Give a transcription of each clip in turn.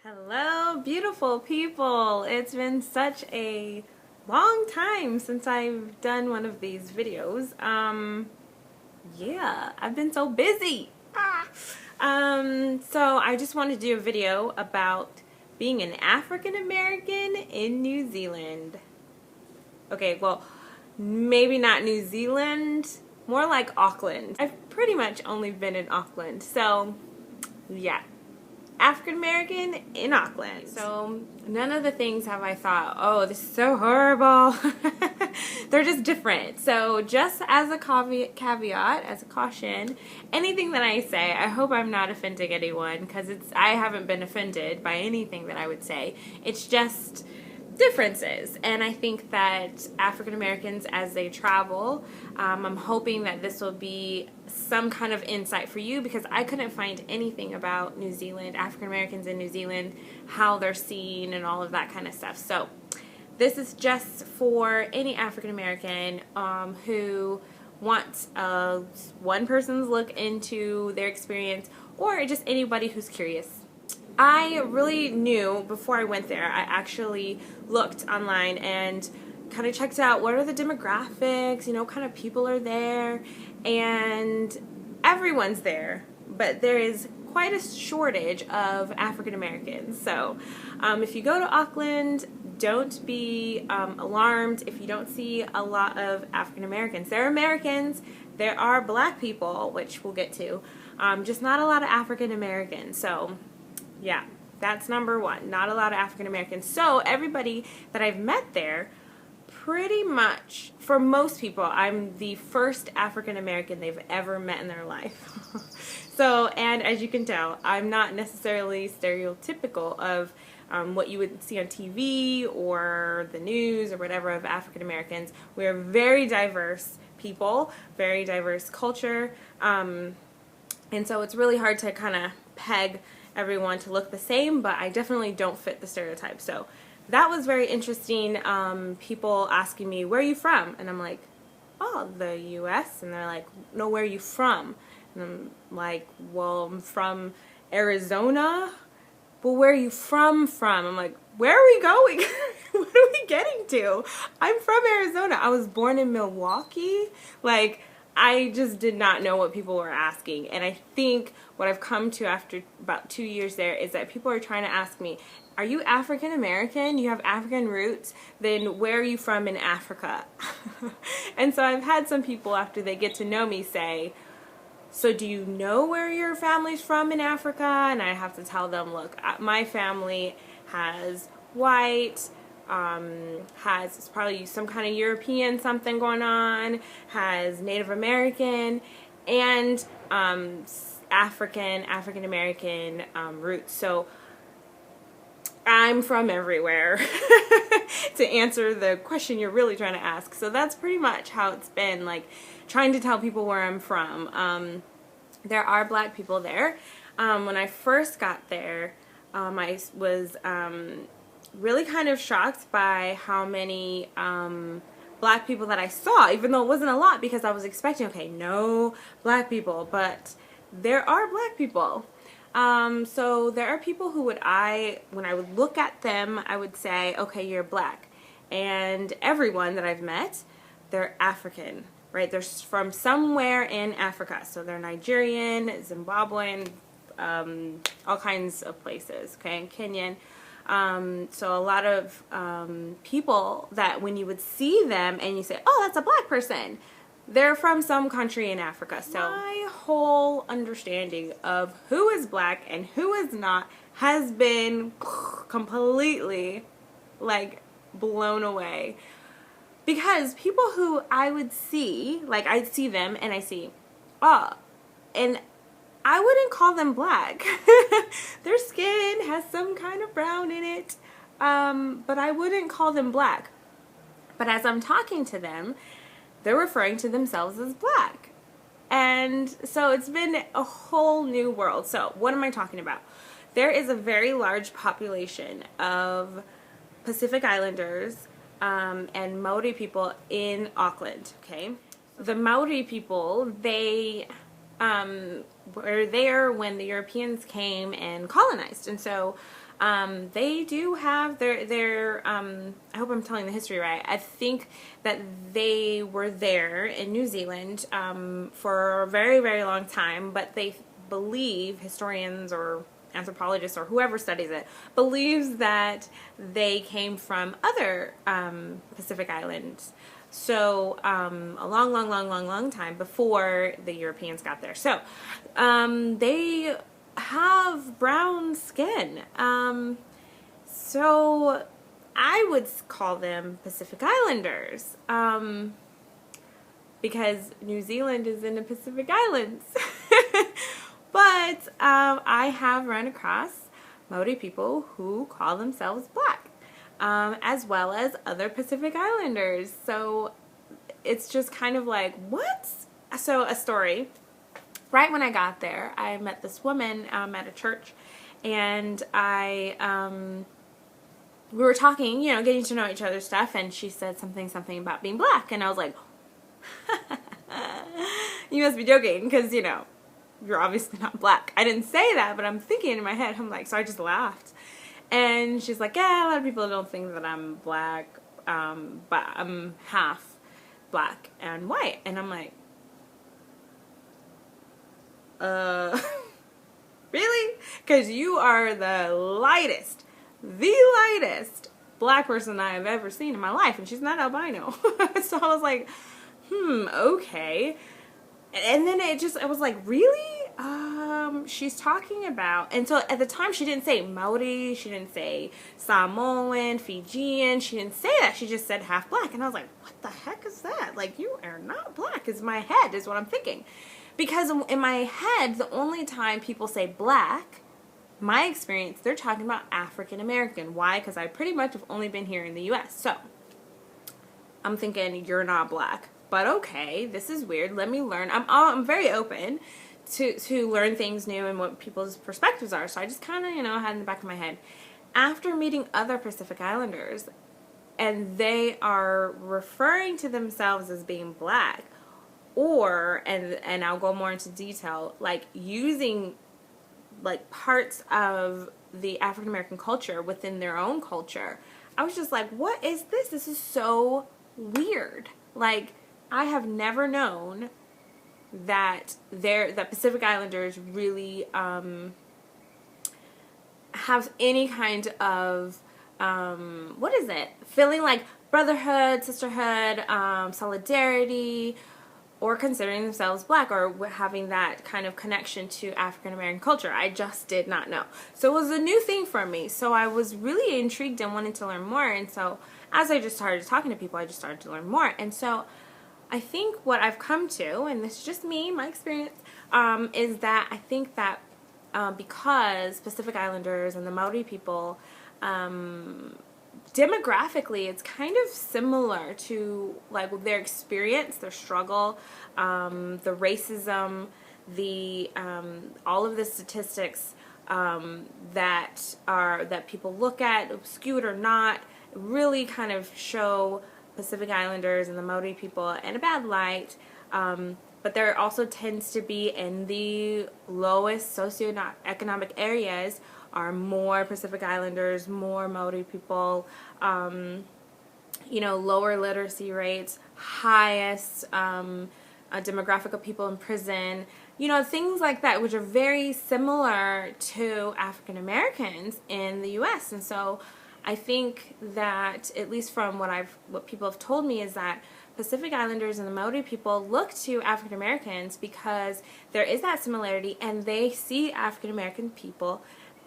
Hello, beautiful people. It's been such a long time since I've done one of these videos. Yeah, I've been so busy. So I just wanted to do a video about being an African American in New Zealand. Okay, well, maybe not New Zealand, more like Auckland. I've pretty much only been in Auckland, so yeah. African American in Auckland. So none of the things have I thought, oh, this is so horrible. They're just different. So just as a caveat, as a caution, anything that I say, I hope I'm not offending anyone, because I haven't been offended by anything that I would say. It's just differences. And I think that African Americans, as they travel, I'm hoping that this will be some kind of insight for you, because I couldn't find anything about New Zealand, African Americans in New Zealand, how they're seen and all of that kind of stuff. So this is just for any African American who wants one person's look into their experience, or just anybody who's curious. I really knew before I went there. I actually looked online and kind of checked out what are the demographics, what kind of people are there, and everyone's there, but there is quite a shortage of African Americans. So if you go to Auckland, don't be alarmed if you don't see a lot of African Americans. There are Americans, there are black people, which we'll get to, just not a lot of African Americans. So yeah, that's number one. Not a lot of African Americans. So everybody that I've met there, pretty much, for most people, I'm the first African American they've ever met in their life. So, and as you can tell, I'm not necessarily stereotypical of what you would see on TV or the news or whatever of African Americans. We're very diverse people, very diverse culture, and so it's really hard to kind of peg everyone to look the same, but I definitely don't fit the stereotype. So that was very interesting. People asking me, where are you from? And I'm like, oh, the US. And they're like, no, where are you from? And I'm like, well, I'm from Arizona. Well, where are you from? I'm like, where are we going? What are we getting to? I'm from Arizona. I was born in Milwaukee. Like, I just did not know what people were asking. And I think what I've come to after about 2 years there is that people are trying to ask me, are you African American? You have African roots? Then where are you from in Africa? And so I've had some people, after they get to know me, say, so do you know where your family's from in Africa? And I have to tell them, look, my family has white, has probably some kind of European something going on, has Native American, and African American roots. So I'm from everywhere, to answer the question you're really trying to ask. So that's pretty much how it's been, like, trying to tell people where I'm from. There are black people there. When I first got there, I was really kind of shocked by how many black people that I saw, even though it wasn't a lot, because I was expecting, okay, no black people, but there are black people. So there are people who when I would look at them, I would say, okay, you're black. And everyone that I've met, they're African, right? They're from somewhere in Africa. So they're Nigerian, Zimbabwean, all kinds of places, okay, Kenyan. So a lot of people that when you would see them and you say, oh, that's a black person, they're from some country in Africa. So my whole understanding of who is black and who is not has been completely, like, blown away. Because people who I would see, like, I'd see them and I see, oh, and I wouldn't call them black. Their skin has some kind of brown in it, but I wouldn't call them black. But as I'm talking to them, they're referring to themselves as black. And so it's been a whole new world. So what am I talking about? There is a very large population of Pacific Islanders and Maori people in Auckland, okay? The Maori people, they were there when the Europeans came and colonized. And so They do have their I hope I'm telling the history right. I think that they were there in New Zealand for a very, very long time, but they believe, historians or anthropologists or whoever studies it, believes that they came from other Pacific islands. So a long, long, long, long, long time before the Europeans got there. So they have brown skin. So I would call them Pacific Islanders because New Zealand is in the Pacific Islands. But I have run across Maori people who call themselves black, as well as other Pacific Islanders. So it's just kind of like, what? So a story. Right when I got there, I met this woman at a church, and we were talking, you know, getting to know each other's stuff, and she said something about being black, and I was like, you must be joking, because, you know, you're obviously not black. I didn't say that, but I'm thinking in my head, I'm like, so I just laughed. And she's like, yeah, a lot of people don't think that I'm black, but I'm half black and white. And I'm like, really? Because you are the lightest black person I have ever seen in my life, and she's not albino. So I was like, okay. And then it was like, really? She's talking about, and so at the time she didn't say Maori, she didn't say Samoan, Fijian, she didn't say that, she just said half black, and I was like, what the heck is that? Like, you are not black, is my head, is what I'm thinking. Because in my head, the only time people say black, my experience, they're talking about African American. Why? Because I pretty much have only been here in the U.S. So I'm thinking, you're not black. But okay, this is weird. Let me learn. I'm very open to learn things new and what people's perspectives are. So I just kind of, you know, had in the back of my head. After meeting other Pacific Islanders, and they are referring to themselves as being black, or, and I'll go more into detail, like using like parts of the African American culture within their own culture, I was just like, what is this? This is so weird. Like, I have never known that Pacific Islanders really have any kind of what is it? Feeling like brotherhood, sisterhood, solidarity, or considering themselves black, or having that kind of connection to African American culture. I just did not know. So it was a new thing for me. So I was really intrigued and wanted to learn more. And so as I just started talking to people, I just started to learn more. And so I think what I've come to, and this is just me, my experience, is that I think that because Pacific Islanders and the Maori people, demographically, it's kind of similar to like their experience, their struggle, the racism, the all of the statistics that people look at, skewed or not, really kind of show Pacific Islanders and the Maori people in a bad light. But there also tends to be, in the lowest socioeconomic areas, are more Pacific Islanders, more Maori people, you know, lower literacy rates, highest demographic of people in prison, you know, things like that, which are very similar to African Americans in the U.S. And so I think that, at least from what people have told me, is that Pacific Islanders and the Maori people look to African Americans because there is that similarity, and they see African American people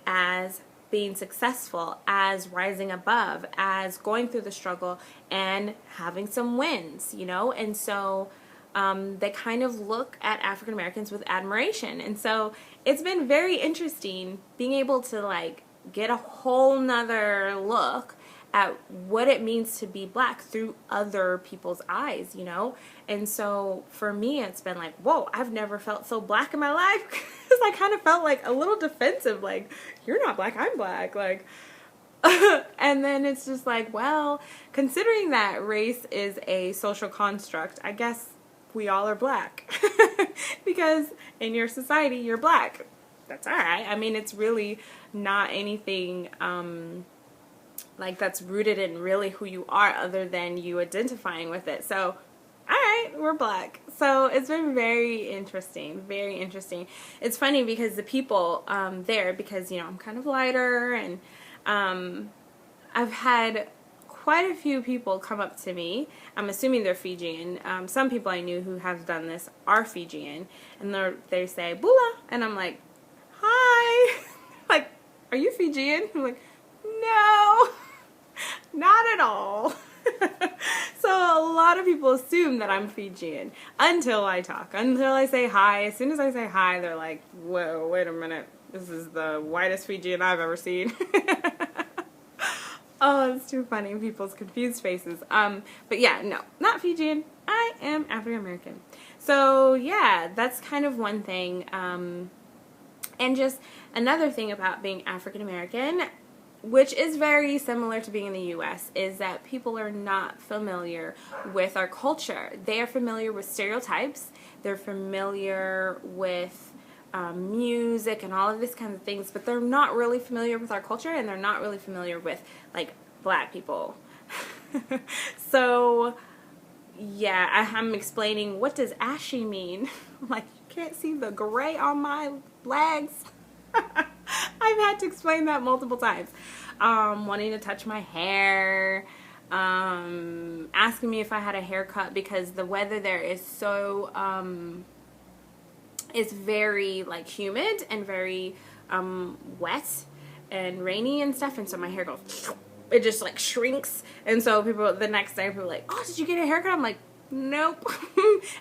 as being successful, as rising above, as going through the struggle and having some wins, you know. And so they kind of look at African Americans with admiration. And so it's been very interesting being able to like get a whole nother look at what it means to be black through other people's eyes, you know? And so for me, it's been like, whoa, I've never felt so black in my life, because I kind of felt like a little defensive, like, you're not black, I'm black, like, and then it's just like, well, considering that race is a social construct, I guess we all are black, because in your society, you're black. that's all right. I mean, it's really not anything like that's rooted in really who you are other than you identifying with it. So, all right, we're black. So it's been very interesting, very interesting. It's funny because the people there, because, you know, I'm kind of lighter, and I've had quite a few people come up to me. I'm assuming they're Fijian. Some people I knew who have done this are Fijian, and they say, Bula, and I'm like, hi. Like, are you Fijian? I'm like, no, not at all. So a lot of people assume that I'm Fijian until I talk, until I say hi. As soon as I say hi, they're like, whoa, wait a minute. This is the whitest Fijian I've ever seen. Oh, it's too funny. People's confused faces. But yeah, no, not Fijian. I am African American. So yeah, that's kind of one thing. And just another thing about being African American, which is very similar to being in the U.S., is that people are not familiar with our culture. They are familiar with stereotypes. They're familiar with music and all of these kinds of things, but they're not really familiar with our culture, and they're not really familiar with, like, black people. So, yeah, I'm explaining, what does ashy mean? Like, you can't see the gray on my legs. I've had to explain that multiple times. Wanting to touch my hair, asking me if I had a haircut, because the weather there is so, it's very, like, humid and very wet and rainy and stuff, and so my hair goes, it just, like, shrinks, and so the next day people are like, oh, did you get a haircut? I'm like, nope.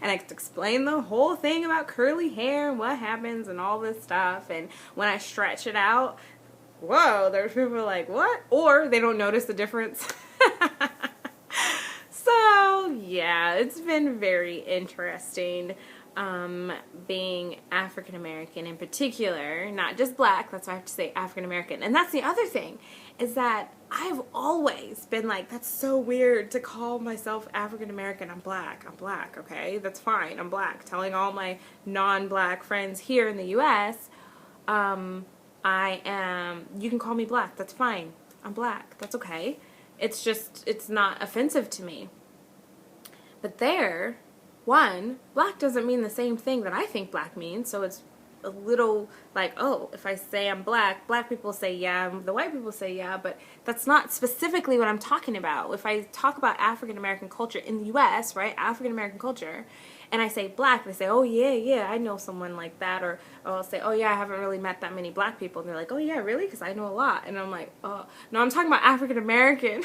And I explain the whole thing about curly hair and what happens and all this stuff, and when I stretch it out, whoa, there's people like, what? Or they don't notice the difference. So, yeah, it's been very interesting. Being African American in particular, not just black, that's why I have to say African American. And that's the other thing, is that I've always been like, that's so weird to call myself African American. I'm black, okay? That's fine, I'm black. Telling all my non-black friends here in the U.S., I am, you can call me black, that's fine. I'm black, that's okay. It's just, it's not offensive to me. But there, one, black doesn't mean the same thing that I think black means, so it's a little like, oh, if I say I'm black, black people say yeah, the white people say yeah, but that's not specifically what I'm talking about. If I talk about African American culture in the U.S., right, African American culture, and I say black, they say, oh yeah, I know someone like that, or I'll say, oh yeah, I haven't really met that many black people, and they're like, oh yeah, really, because I know a lot, and I'm like, oh, no, I'm talking about African American.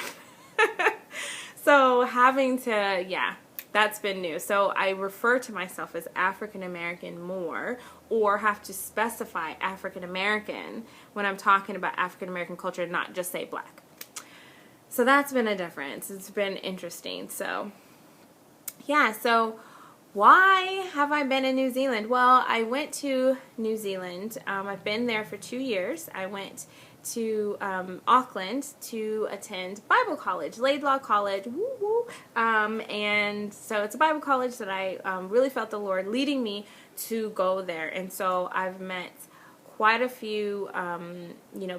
So having to, yeah, that's been new. So I refer to myself as African American more, or have to specify African American when I'm talking about African American culture, not just say black. So that's been a difference. It's been interesting. So yeah, so why have I been in New Zealand? Well, I went to New Zealand. I've been there for 2 years. I went to Auckland to attend Bible college, Laidlaw College, woo woo. And so it's a Bible college that I really felt the Lord leading me to go there. And so I've met quite a few,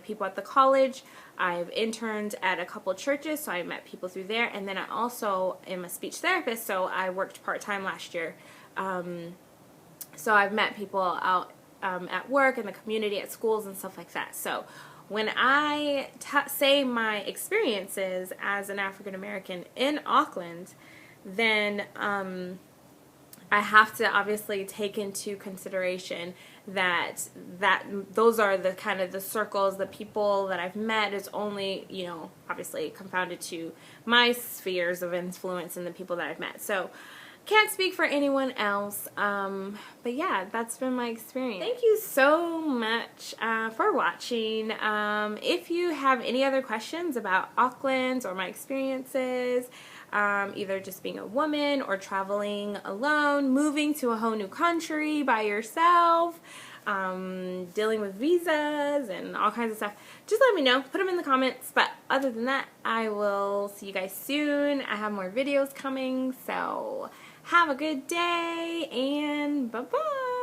people at the college. I've interned at a couple churches, so I met people through there. And then I also am a speech therapist, so I worked part-time last year. So I've met people out at work, in the community, at schools, and stuff like that. So when I say my experiences as an African American in Auckland, then I have to obviously take into consideration that those are the kind of the circles, the people that I've met is only, obviously confounded to my spheres of influence and the people that I've met. So can't speak for anyone else, but yeah, that's been my experience. Thank you so much for watching. If you have any other questions about Auckland or my experiences, either just being a woman or traveling alone, moving to a whole new country by yourself, dealing with visas and all kinds of stuff, just let me know. Put them in the comments. But other than that, I will see you guys soon. I have more videos coming, so have a good day and bye-bye.